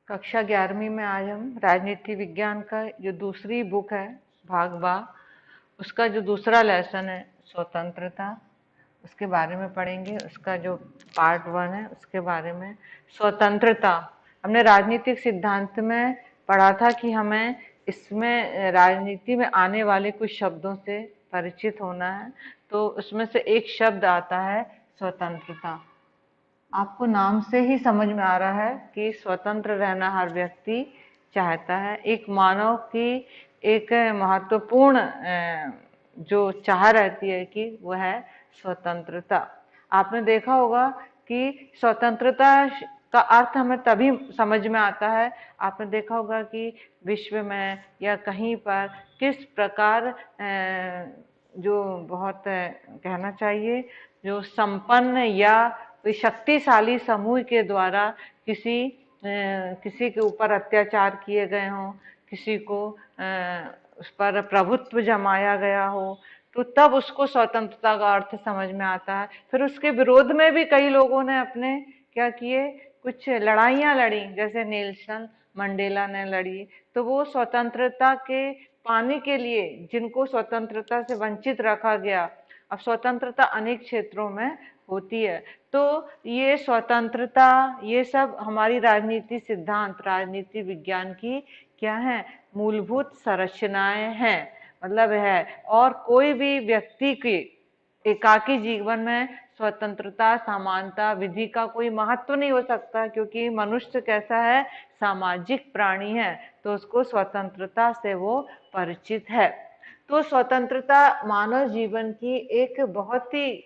कक्षा 11वीं में आज हम राजनीति विज्ञान का जो दूसरी बुक है भाग बा उसका जो दूसरा लेसन है स्वतंत्रता, उसके बारे में पढ़ेंगे। उसका जो पार्ट 1 है उसके बारे में स्वतंत्रता। हमने राजनीतिक सिद्धांत में पढ़ा था कि हमें इसमें राजनीति में आने वाले कुछ शब्दों से परिचित होना है, तो उसमें से एक शब्द आता है स्वतंत्रता। आपको नाम से ही समझ में आ रहा है कि स्वतंत्र रहना हर व्यक्ति चाहता है। एक मानव की एक महत्वपूर्ण जो चाह रहती है कि वह है स्वतंत्रता। आपने देखा होगा कि स्वतंत्रता का अर्थ हमें तभी समझ में आता है, आपने देखा होगा कि विश्व में या कहीं पर किस प्रकार जो बहुत कहना चाहिए जो संपन्न या कोई शक्तिशाली समूह के द्वारा किसी के ऊपर अत्याचार किए गए हों, किसी को उस पर प्रभुत्व जमाया गया हो, तो तब उसको स्वतंत्रता का अर्थ समझ में आता है। फिर उसके विरोध में भी कई लोगों ने अपने क्या किए, कुछ लड़ाइयाँ लड़ी, जैसे नेल्सन मंडेला ने लड़ी। तो वो स्वतंत्रता के पाने के लिए जिनको स्वतंत्रता से वंचित रखा गया, अब स्वतंत्रता अनेक क्षेत्रों में होती है, तो ये स्वतंत्रता ये सब हमारी राजनीति सिद्धांत राजनीति विज्ञान की क्या है, मूलभूत संरचनाएं हैं, मतलब है। और कोई भी व्यक्ति के एकाकी जीवन में स्वतंत्रता समानता विधि का कोई महत्व नहीं हो सकता, क्योंकि मनुष्य कैसा है, सामाजिक प्राणी है, तो उसको स्वतंत्रता से वो परिचित है। तो स्वतंत्रता मानव जीवन की एक बहुत ही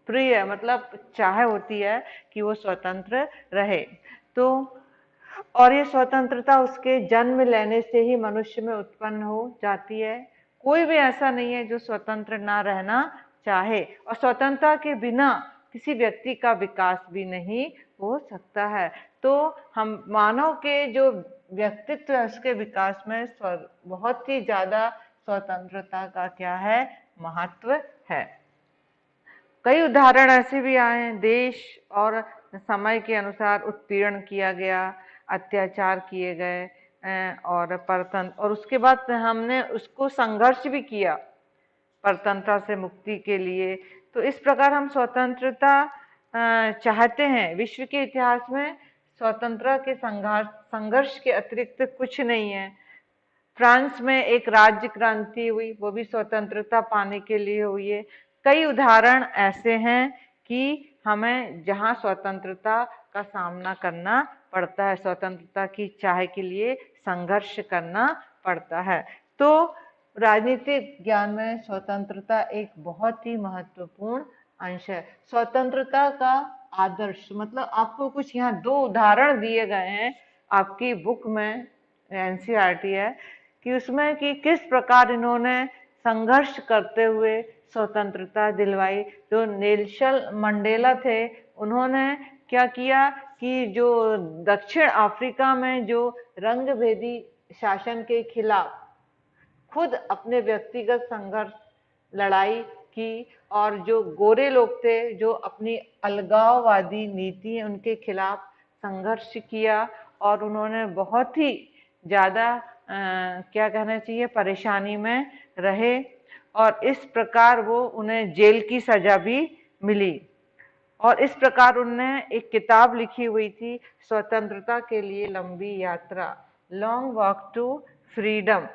प्रिय मतलब चाह होती है कि वो स्वतंत्र रहे। तो और ये स्वतंत्रता उसके जन्म लेने से ही मनुष्य में उत्पन्न हो जाती है। कोई भी ऐसा नहीं है जो स्वतंत्र ना रहना चाहे, और स्वतंत्रता के बिना किसी व्यक्ति का विकास भी नहीं हो सकता है। तो हम मानव के जो व्यक्तित्व है उसके विकास में बहुत ही ज्यादा स्वतंत्रता का क्या है, महत्व है। कई उदाहरण ऐसे भी आए हैं, देश और समय के अनुसार उत्पीड़न किया गया, अत्याचार किए गए और परतंत्र, और उसके बाद हमने उसको संघर्ष भी किया परतंत्रता से मुक्ति के लिए। तो इस प्रकार हम स्वतंत्रता चाहते हैं। विश्व के इतिहास में स्वतंत्रता के संघर्ष के अतिरिक्त कुछ नहीं है। फ्रांस में एक राज्य क्रांति हुई, वो भी स्वतंत्रता पाने के लिए हुई है। कई उदाहरण ऐसे हैं कि हमें जहां स्वतंत्रता का सामना करना पड़ता है, स्वतंत्रता की चाह के लिए संघर्ष करना पड़ता है। तो राजनीतिक ज्ञान में स्वतंत्रता एक बहुत ही महत्वपूर्ण अंश है। स्वतंत्रता का आदर्श मतलब आपको कुछ यहाँ 2 उदाहरण दिए गए हैं आपकी बुक में, एनसीईआरटी है, कि उसमें कि किस प्रकार इन्होंने संघर्ष करते हुए स्वतंत्रता दिलवाई। जो नेल्सन मंडेला थे, उन्होंने क्या किया कि जो दक्षिण अफ्रीका में जो रंगभेदी शासन के खिलाफ खुद अपने व्यक्तिगत संघर्ष लड़ाई की, और जो गोरे लोग थे जो अपनी अलगाववादी नीति है उनके खिलाफ संघर्ष किया, और उन्होंने बहुत ही ज्यादा क्या कहना चाहिए परेशानी में रहे, और इस प्रकार वो उन्हें जेल की सजा भी मिली। और इस प्रकार उन्होंने एक किताब लिखी हुई थी, स्वतंत्रता के लिए लंबी यात्रा, लॉन्ग वॉक टू फ्रीडम।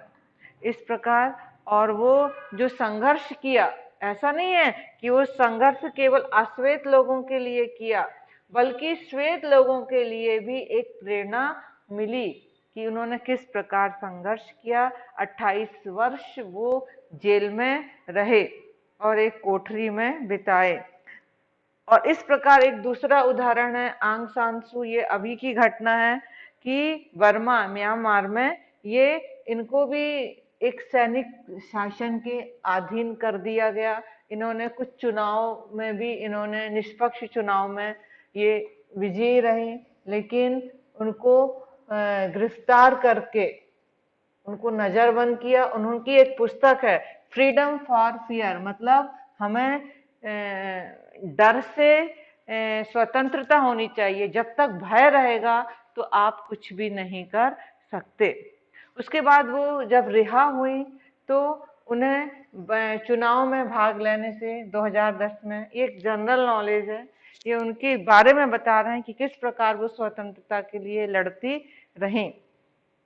इस प्रकार, और वो जो संघर्ष किया, ऐसा नहीं है कि वो संघर्ष केवल अश्वेत लोगों के लिए किया, बल्कि श्वेत लोगों के लिए भी एक प्रेरणा मिली कि उन्होंने किस प्रकार संघर्ष किया। 28 वर्ष वो जेल में रहे और एक कोठरी में बिताए। और इस प्रकार एक दूसरा उदाहरण है आंग सान सू, ये अभी की घटना है कि बर्मा म्यांमार में ये इनको भी एक सैनिक शासन के अधीन कर दिया गया। इन्होंने कुछ चुनाव में भी, इन्होंने निष्पक्ष चुनाव में ये विजयी रहे, लेकिन उनको गिरफ्तार करके उनको नजरबंद किया। उनकी एक पुस्तक है फ्रीडम फॉर फियर, मतलब हमें डर से स्वतंत्रता होनी चाहिए। जब तक भय रहेगा तो आप कुछ भी नहीं कर सकते। उसके बाद वो जब रिहा हुई तो उन्हें चुनाव में भाग लेने से 2010 में, एक जनरल नॉलेज है, ये उनके बारे में बता रहे हैं कि किस प्रकार वो स्वतंत्रता के लिए लड़ती रहीं।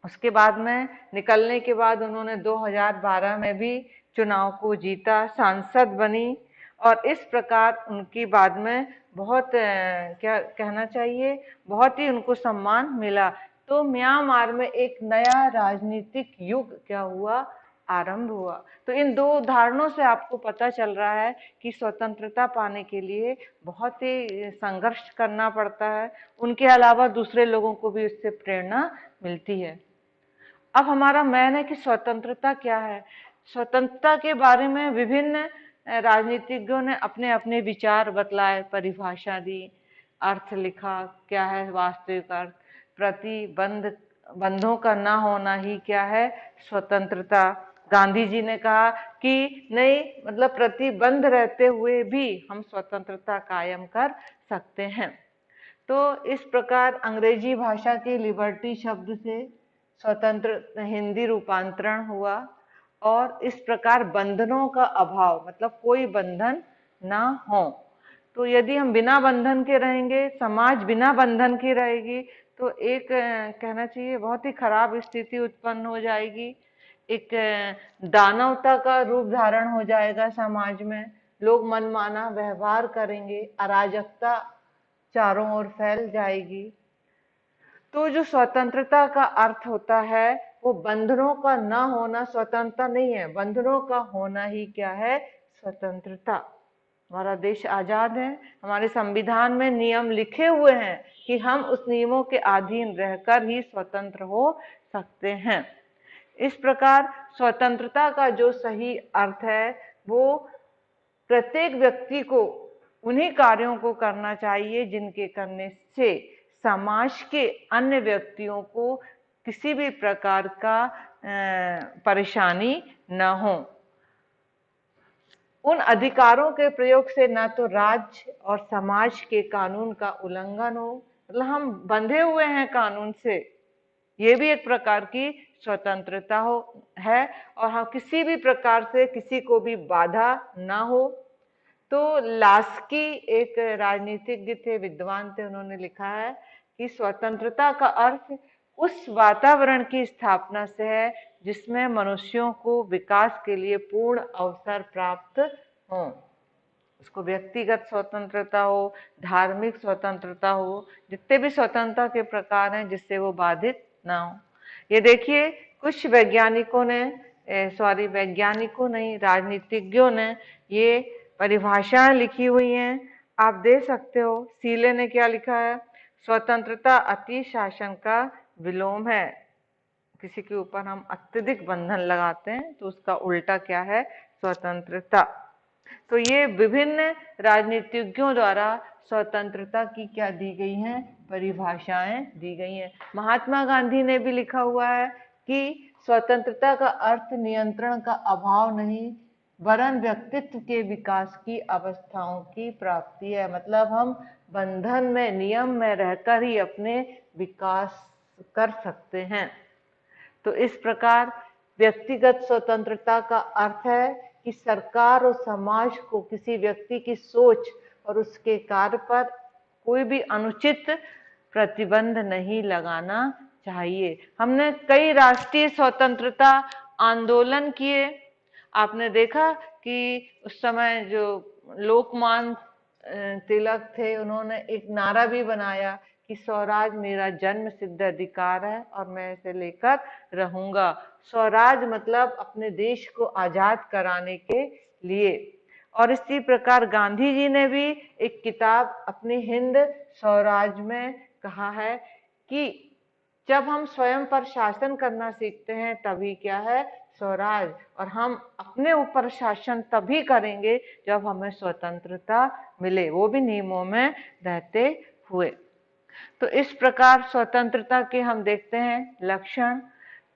उसके बाद में निकलने के बाद उन्होंने 2012 में भी चुनाव को जीता, सांसद बनी और इस प्रकार उनकी बाद में बहुत क्या कहना चाहिए, बहुत ही उनको सम्मान मिला। तो म्यांमार में एक नया राजनीतिक युग क्या हुआ, आरंभ हुआ। तो इन दो उदाहरणों से आपको पता चल रहा है कि स्वतंत्रता पाने के लिए बहुत ही संघर्ष करना पड़ता है। उनके अलावा दूसरे लोगों को भी उससे प्रेरणा मिलती है। अब हमारा मेन है कि स्वतंत्रता क्या है। स्वतंत्रता के बारे में विभिन्न राजनीतिज्ञों ने अपने अपने विचार बतलाए, परिभाषा दी, अर्थ लिखा, क्या है वास्तविक अर्थ, बंधों का ना होना ही क्या है स्वतंत्रता। गांधी जी ने कहा कि नहीं, मतलब प्रतिबंध रहते हुए भी हम स्वतंत्रता कायम कर सकते हैं। तो इस प्रकार अंग्रेजी भाषा के लिबर्टी शब्द से स्वतंत्र हिंदी रूपांतरण हुआ और इस प्रकार बंधनों का अभाव, मतलब कोई बंधन ना हो। तो यदि हम बिना बंधन के रहेंगे, समाज बिना बंधन की रहेगी, तो एक कहना चाहिए बहुत ही खराब स्थिति उत्पन्न हो जाएगी। एक दानवता का रूप धारण हो जाएगा समाज में, लोग मनमाना व्यवहार करेंगे, अराजकता चारों ओर फैल जाएगी। तो जो स्वतंत्रता का अर्थ होता है वो बंधनों का ना होना स्वतंत्रता नहीं है, बंधनों का होना ही क्या है, स्वतंत्रता। हमारा देश आजाद है, हमारे संविधान में नियम लिखे हुए हैं कि हम उस नियमों के अधीन रहकर ही स्वतंत्र हो सकते हैं। इस प्रकार स्वतंत्रता का जो सही अर्थ है वो प्रत्येक व्यक्ति को उन्हीं कार्यों को करना चाहिए जिनके करने से समाज के अन्य व्यक्तियों को किसी भी प्रकार का परेशानी न हो। उन अधिकारों के प्रयोग से न तो राज्य और समाज के कानून का उल्लंघन हो, मतलब हम बंधे हुए हैं कानून से, ये भी एक प्रकार की स्वतंत्रता है, और हम किसी भी प्रकार से किसी को भी बाधा ना हो। तो लास्की एक राजनीतिज्ञ थे, विद्वान थे, उन्होंने लिखा है कि स्वतंत्रता का अर्थ उस वातावरण की स्थापना से है जिसमें मनुष्यों को विकास के लिए पूर्ण अवसर प्राप्त हो। उसको व्यक्तिगत स्वतंत्रता हो, धार्मिक स्वतंत्रता हो, जितने भी स्वतंत्रता के प्रकार हैं जिससे वो बाधित ना हो। ये देखिए कुछ वैज्ञानिकों ने वैज्ञानिकों नहीं, राजनीतिज्ञों ने ये परिभाषाएं लिखी हुई हैं, आप दे सकते हो। सीले ने क्या लिखा है, स्वतंत्रता अति शासन का विलोम है। किसी के ऊपर हम अत्यधिक बंधन लगाते हैं तो उसका उल्टा क्या है, स्वतंत्रता। तो ये विभिन्न राजनीतिज्ञों द्वारा स्वतंत्रता की क्या दी गई हैं, परिभाषाएं दी गई हैं। महात्मा गांधी ने भी लिखा हुआ है कि स्वतंत्रता का अर्थ नियंत्रण का अभाव नहीं वरन व्यक्तित्व के विकास की अवस्थाओं की प्राप्ति है। मतलब हम बंधन में, नियम में रहकर ही अपने विकास कर सकते हैं। तो इस प्रकार व्यक्तिगत स्वतंत्रता का अर्थ है कि सरकार और समाज को किसी व्यक्ति की सोच और उसके कार्य पर कोई भी अनुचित प्रतिबंध नहीं लगाना चाहिए। हमने कई राष्ट्रीय स्वतंत्रता आंदोलन किए। आपने देखा कि उस समय जो लोकमान्य तिलक थे, उन्होंने एक नारा भी बनाया कि स्वराज मेरा जन्म सिद्ध अधिकार है और मैं इसे लेकर रहूंगा। स्वराज मतलब अपने देश को आजाद कराने के लिए। और इसी प्रकार गांधी जी ने भी एक किताब अपनी हिंद स्वराज में कहा है कि जब हम स्वयं पर शासन करना सीखते हैं तभी क्या है, स्वराज। और हम अपने ऊपर शासन तभी करेंगे जब हमें स्वतंत्रता मिले, वो भी नियमों में रहते हुए। तो इस प्रकार स्वतंत्रता के हम देखते हैं लक्षण।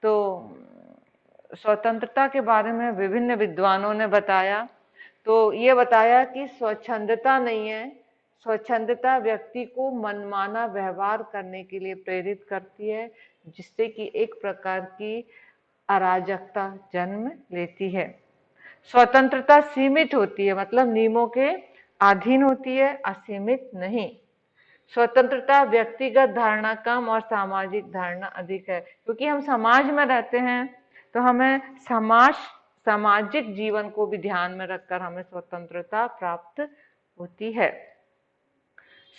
तो स्वतंत्रता के बारे में विभिन्न विद्वानों ने बताया। तो ये बताया कि स्वच्छंदता नहीं है, स्वच्छंदता व्यक्ति को मनमाना व्यवहार करने के लिए प्रेरित करती है, जिससे कि एक प्रकार की अराजकता जन्म लेती है। स्वतंत्रता सीमित होती है, मतलब नियमों के अधीन होती है, असीमित नहीं। स्वतंत्रता व्यक्तिगत धारणा कम और सामाजिक धारणा अधिक है, क्योंकि हम समाज में रहते हैं तो हमें सामाजिक जीवन को भी ध्यान में रखकर हमें स्वतंत्रता प्राप्त होती है।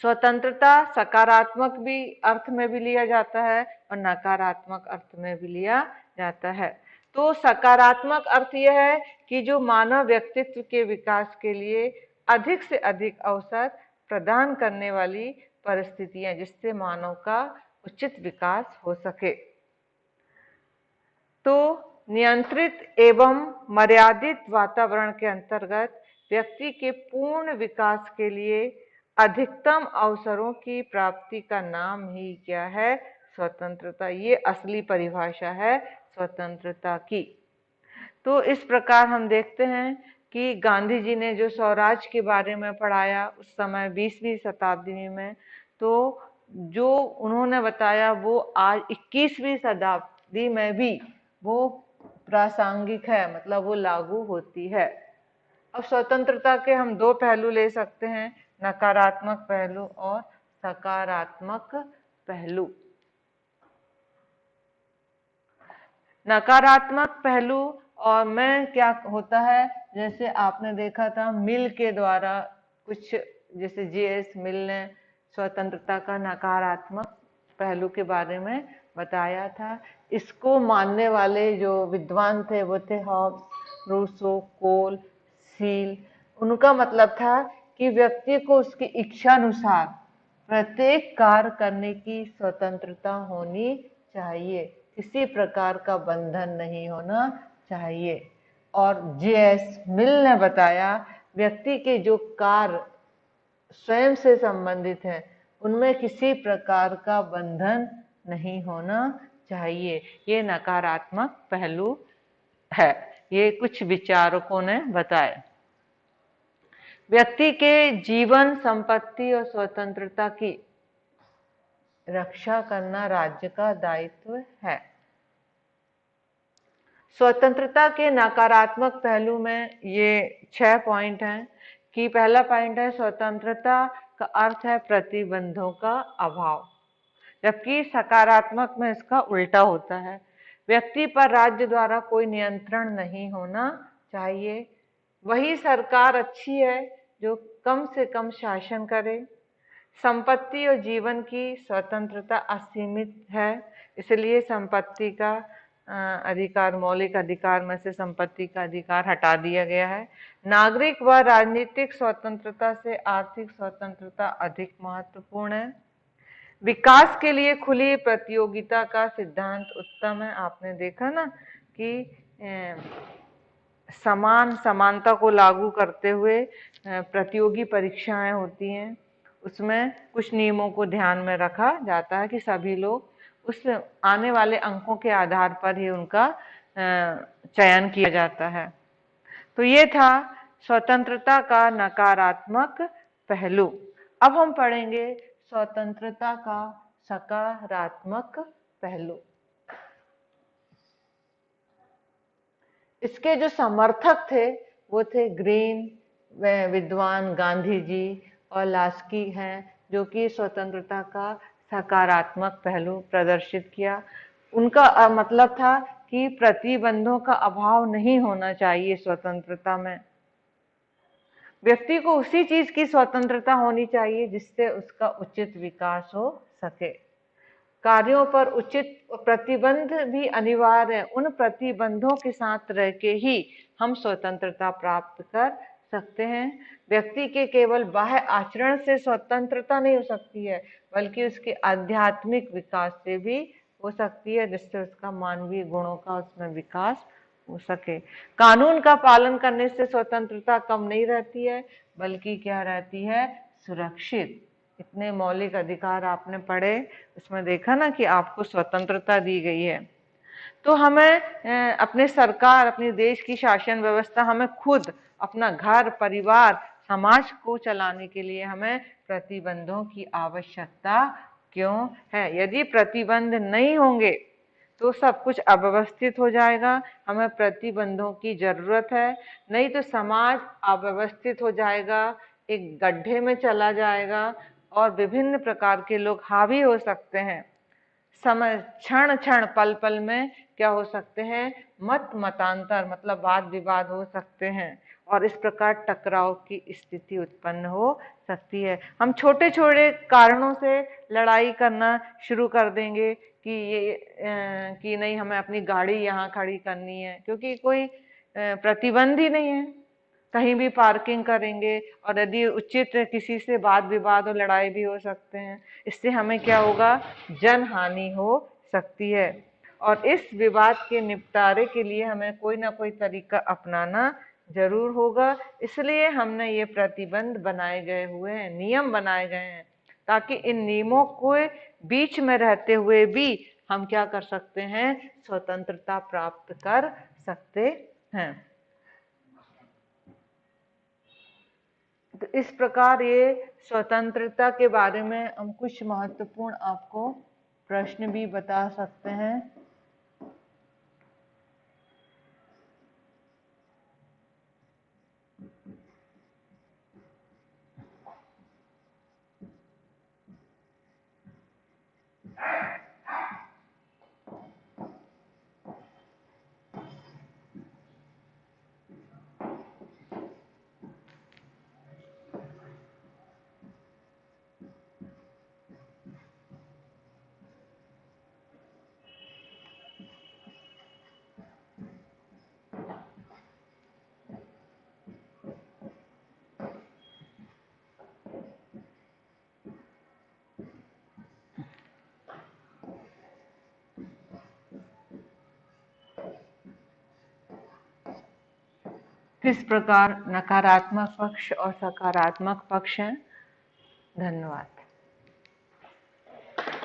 स्वतंत्रता सकारात्मक भी अर्थ में भी लिया जाता है और नकारात्मक अर्थ में भी लिया जाता है। तो सकारात्मक अर्थ यह है कि जो मानव व्यक्तित्व के विकास के लिए अधिक से अधिक अवसर प्रदान करने वाली परिस्थितियां, जिससे मानव का उचित विकास हो सके। तो नियंत्रित एवं मर्यादित वातावरण के अंतर्गत व्यक्ति के पूर्ण विकास के लिए अधिकतम अवसरों की प्राप्ति का नाम ही क्या है? स्वतंत्रता। ये असली परिभाषा है स्वतंत्रता की। तो इस प्रकार हम देखते हैं कि गांधी जी ने जो स्वराज के बारे में पढ़ाया उस समय 20वीं शताब्दी में, तो जो उन्होंने बताया वो आज 21वीं शताब्दी में भी वो प्रासंगिक है, मतलब वो लागू होती है। अब स्वतंत्रता के हम दो पहलू ले सकते हैं, नकारात्मक पहलू और सकारात्मक पहलू। नकारात्मक पहलू और में क्या होता है, जैसे आपने देखा था मिल के द्वारा कुछ, जैसे जेएस मिल ने स्वतंत्रता का नकारात्मक पहलू के बारे में बताया था। इसको मानने वाले जो विद्वान थे वो थे हॉब्स, रूसो, कोल, सील। उनका मतलब था कि व्यक्ति को उसकी इच्छा अनुसार प्रत्येक कार्य करने की स्वतंत्रता होनी चाहिए, किसी प्रकार का बंधन नहीं होना चाहिए। और जेएस मिल ने बताया व्यक्ति के जो कार्य स्वयं से संबंधित हैं उनमें किसी प्रकार का बंधन नहीं होना चाहिए। ये नकारात्मक पहलू है, ये कुछ विचारकों ने बताया। व्यक्ति के जीवन, संपत्ति और स्वतंत्रता की रक्षा करना राज्य का दायित्व है। स्वतंत्रता के नकारात्मक पहलू में ये 6 पॉइंट हैं कि पहला पॉइंट है स्वतंत्रता का अर्थ है प्रतिबंधों का अभाव, जबकि सकारात्मक में इसका उल्टा होता है। व्यक्ति पर राज्य द्वारा कोई नियंत्रण नहीं होना चाहिए। वही सरकार अच्छी है जो कम से कम शासन करे। संपत्ति और जीवन की स्वतंत्रता असीमित है, इसलिए संपत्ति का अधिकार, मौलिक अधिकार में से संपत्ति का अधिकार हटा दिया गया है। नागरिक व राजनीतिक स्वतंत्रता से आर्थिक स्वतंत्रता अधिक महत्वपूर्ण है। विकास के लिए खुली प्रतियोगिता का सिद्धांत उत्तम है। आपने देखा ना कि समानता को लागू करते हुए प्रतियोगी परीक्षाएं होती हैं, उसमें कुछ नियमों को ध्यान में रखा जाता है कि सभी लोग उस आने वाले अंकों के आधार पर ही उनका चयन किया जाता है। तो ये था स्वतंत्रता का नकारात्मक पहलू। अब हम पढ़ेंगे स्वतंत्रता का सकारात्मक पहलू। इसके जो समर्थक थे वो थे ग्रीन, विद्वान गांधी जी और लास्की हैं, जो कि स्वतंत्रता का सकारात्मक पहलू प्रदर्शित किया। उनका मतलब था कि प्रतिबंधों का अभाव नहीं होना चाहिए स्वतंत्रता में। व्यक्ति को उसी चीज की स्वतंत्रता होनी चाहिए जिससे उसका उचित विकास हो सके। कार्यों पर उचित प्रतिबंध भी अनिवार्य है। उन प्रतिबंधों के साथ रह के ही हम स्वतंत्रता प्राप्त कर सकते हैं। व्यक्ति के केवल बाह्य आचरण से स्वतंत्रता नहीं हो सकती है, बल्कि उसके आध्यात्मिक विकास से भी हो सकती है, जिससे उसका मानवीय गुणों का उसमें विकास हो सके। कानून का पालन करने से स्वतंत्रता कम नहीं रहती है, बल्कि क्या रहती है? सुरक्षित। इतने मौलिक अधिकार आपने पढ़े, उसमें देखा ना कि आपको स्वतंत्रता दी गई है। तो हमें अपने सरकार, अपने देश की शासन व्यवस्था, हमें खुद अपना घर परिवार समाज को चलाने के लिए हमें प्रतिबंधों की आवश्यकता क्यों है? यदि प्रतिबंध नहीं होंगे तो सब कुछ अव्यवस्थित हो जाएगा, हमें प्रतिबंधों की जरूरत है, नहीं तो समाज अव्यवस्थित हो जाएगा, एक गड्ढे में चला जाएगा और विभिन्न प्रकार के लोग हावी हो सकते हैं। समय क्षण क्षण पल पल में क्या हो सकते हैं? मत मतांतर मतलब वाद विवाद हो सकते हैं और इस प्रकार टकराव की स्थिति उत्पन्न हो सकती है। हम छोटे छोटे कारणों से लड़ाई करना शुरू कर देंगे कि कि नहीं हमें अपनी गाड़ी यहाँ खड़ी करनी है, क्योंकि कोई प्रतिबंध ही नहीं है, कहीं भी पार्किंग करेंगे और यदि उचित किसी से वाद विवाद और लड़ाई भी हो सकते हैं। इससे हमें क्या होगा? जन हानि हो सकती है और इस विवाद के निपटारे के लिए हमें कोई ना कोई तरीका अपनाना जरूर होगा। इसलिए हमने ये प्रतिबंध बनाए गए हुए हैं, नियम बनाए गए हैं, ताकि इन नियमों को बीच में रहते हुए भी हम क्या कर सकते हैं? स्वतंत्रता प्राप्त कर सकते हैं। तो इस प्रकार ये स्वतंत्रता के बारे में हम कुछ महत्वपूर्ण आपको प्रश्न भी बता सकते हैं। किस प्रकार नकारात्मक पक्ष और सकारात्मक पक्ष हैं? धन्यवाद।